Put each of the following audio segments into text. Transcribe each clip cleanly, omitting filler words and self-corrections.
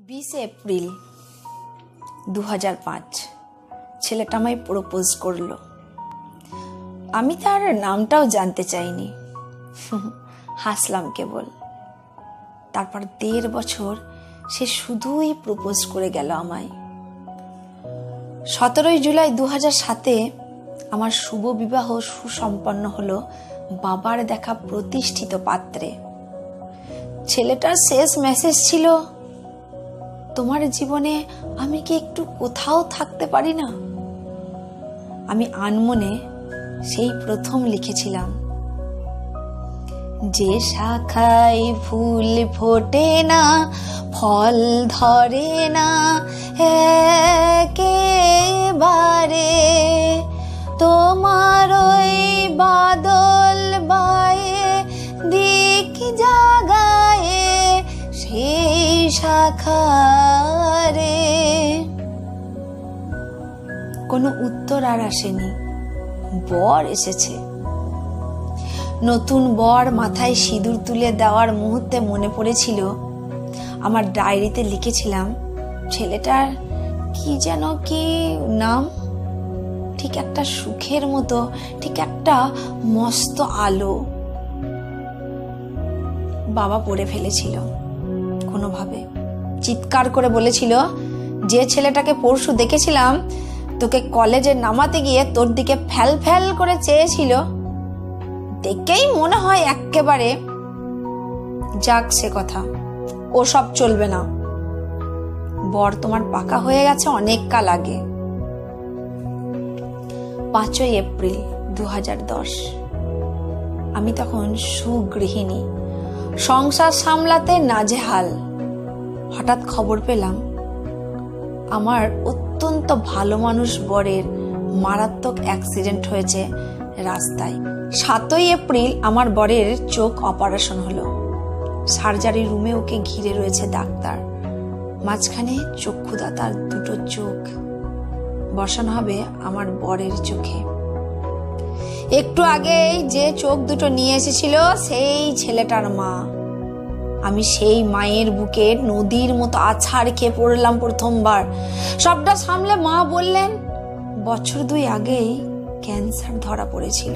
20 April 2005 ছেলেটা আমায় propose করলো। আমি তার নামটাও জানতে চাইনি, হাসলাম কেবল। তারপর 1.5 বছর সে শুধুই প্রপোজ করে গেল আমায়। 17 জুলাই 2007 আমার শুভ বিবাহ সুসম্পন্ন হলো বাবার দেখা প্রতিষ্ঠিত পাত্রে। ছেলেটার শেষ মেসেজ ছিল, তোমার জীবনে আমি কি একটু কোথাও থাকতে পারি না? আমি আনমনে সেই প্রথম লিখেছিলাম, যে শাখায় ফুল ফোটে না, ফল ধরে না একেবারে, তোমার ওই বাদল বায়ে দিক জাগায়ে সেই শাখারে। কোনো উত্তর আর আসেনি। বর এসেছে। নতুন বর মাথায় সিঁদুর তুলে দেওয়ার মুহূর্তে মনে পড়েছিল আমার ডায়েরিতে লিখেছিলাম, ছেলেটার কি যেন কি নাম, ঠিক একটা সুখের মতো, ঠিক একটা মস্ত আলো। বাবা পড়ে ফেলেছিল কোনোভাবে, চিৎকার করে বলেছিল, যে ছেলেটাকে পরশু দেখেছিলাম তোকে কলেজে নামাতে গিয়ে তোর দিকে ফ্যাল ফ্যাল করে চেয়েছিল, দেখেই মনে হয় একেবারে। যাক সে কথা, ও সব চলবে না। বর তোমার পাকা হয়ে গেছে অনেক কাল আগে। 5 এপ্রিল 2010 আমি তখন সুগৃহিণী, সংসার সামলাতে নাজেহাল। হঠাৎ খবর পেলাম আমার অত্যন্ত ভালো মানুষ বরের মারাত্মক অ্যাক্সিডেন্ট হয়েছে রাস্তায়। 7 এপ্রিল আমার বরের চোখ অপারেশন হলো। সার্জারি রুমে ওকে ঘিরে রয়েছে ডাক্তার। মাঝখানে চক্ষুদাতার 2টো চোখ বসানো হবে আমার বরের চোখে। একটু আগেই যে চোখ 2টো নিয়ে এসেছিল সেই ছেলেটার মা। আমি সেই মায়ের বুকে নদীর মতো আছাড় খেয়ে পড়লাম প্রথমবার। সবটা সামলে মা বললেন, বছর 2 আগেই ক্যান্সার ধরা পড়েছিল।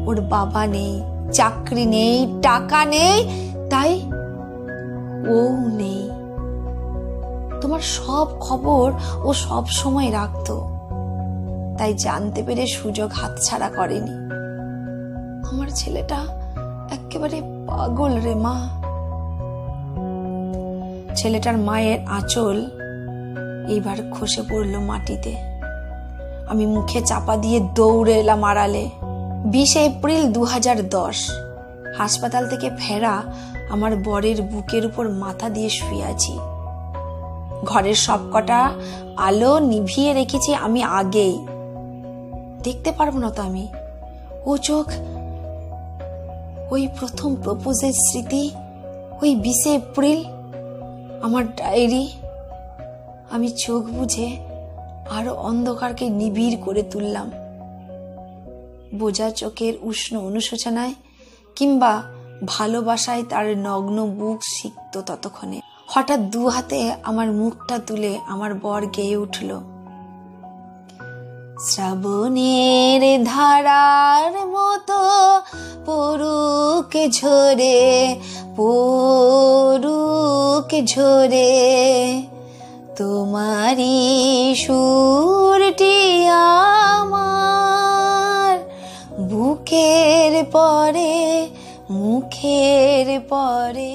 ওর বাবা নেই, চাকরি নেই, টাকা নেই, তাই ও নেই। তোমার সব খবর ও সব সময় রাখতো, তাই জানতে পেরে সুযোগ হাতছাড়া করেনি। আমার ছেলেটা একেবারে পাগল রে মা। ছেলেটার মায়ের আঁচল এইবার খসে পড়লো মাটিতে। আমি মুখে চাপা দিয়ে দৌড়ে এলাম আড়ালে। 20 এপ্রিল 2010 হাসপাতাল থেকে ফেরা আমার বরের বুকের উপর মাথা দিয়ে শুয়ে আছি। ঘরের সবকটা আলো নিভিয়ে রেখেছি আমি আগেই। দেখতে পারবো না তো আমি। ও চোখ, ওই প্রথম প্রপোজের স্মৃতি, ওই 20 এপ্রিল, আমার ডায়েরি। আমি চোখ বুঝে আরো অন্ধকারকে নিবিড় করে তুললাম। বোঝা চোখের উষ্ণ অনুশোচনায় কিংবা ভালোবাসায় তার নগ্ন বুক সিক্ত ততক্ষণে। হঠাৎ 2 হাতে আমার মুখটা তুলে আমার বর গেয়ে উঠল, শ্রাবণের ধারার মতো পড়ুক ঝরে, পড়ুক ঝরে, তোমারি সুরটি আমার বুকের পরে, মুখের পরে।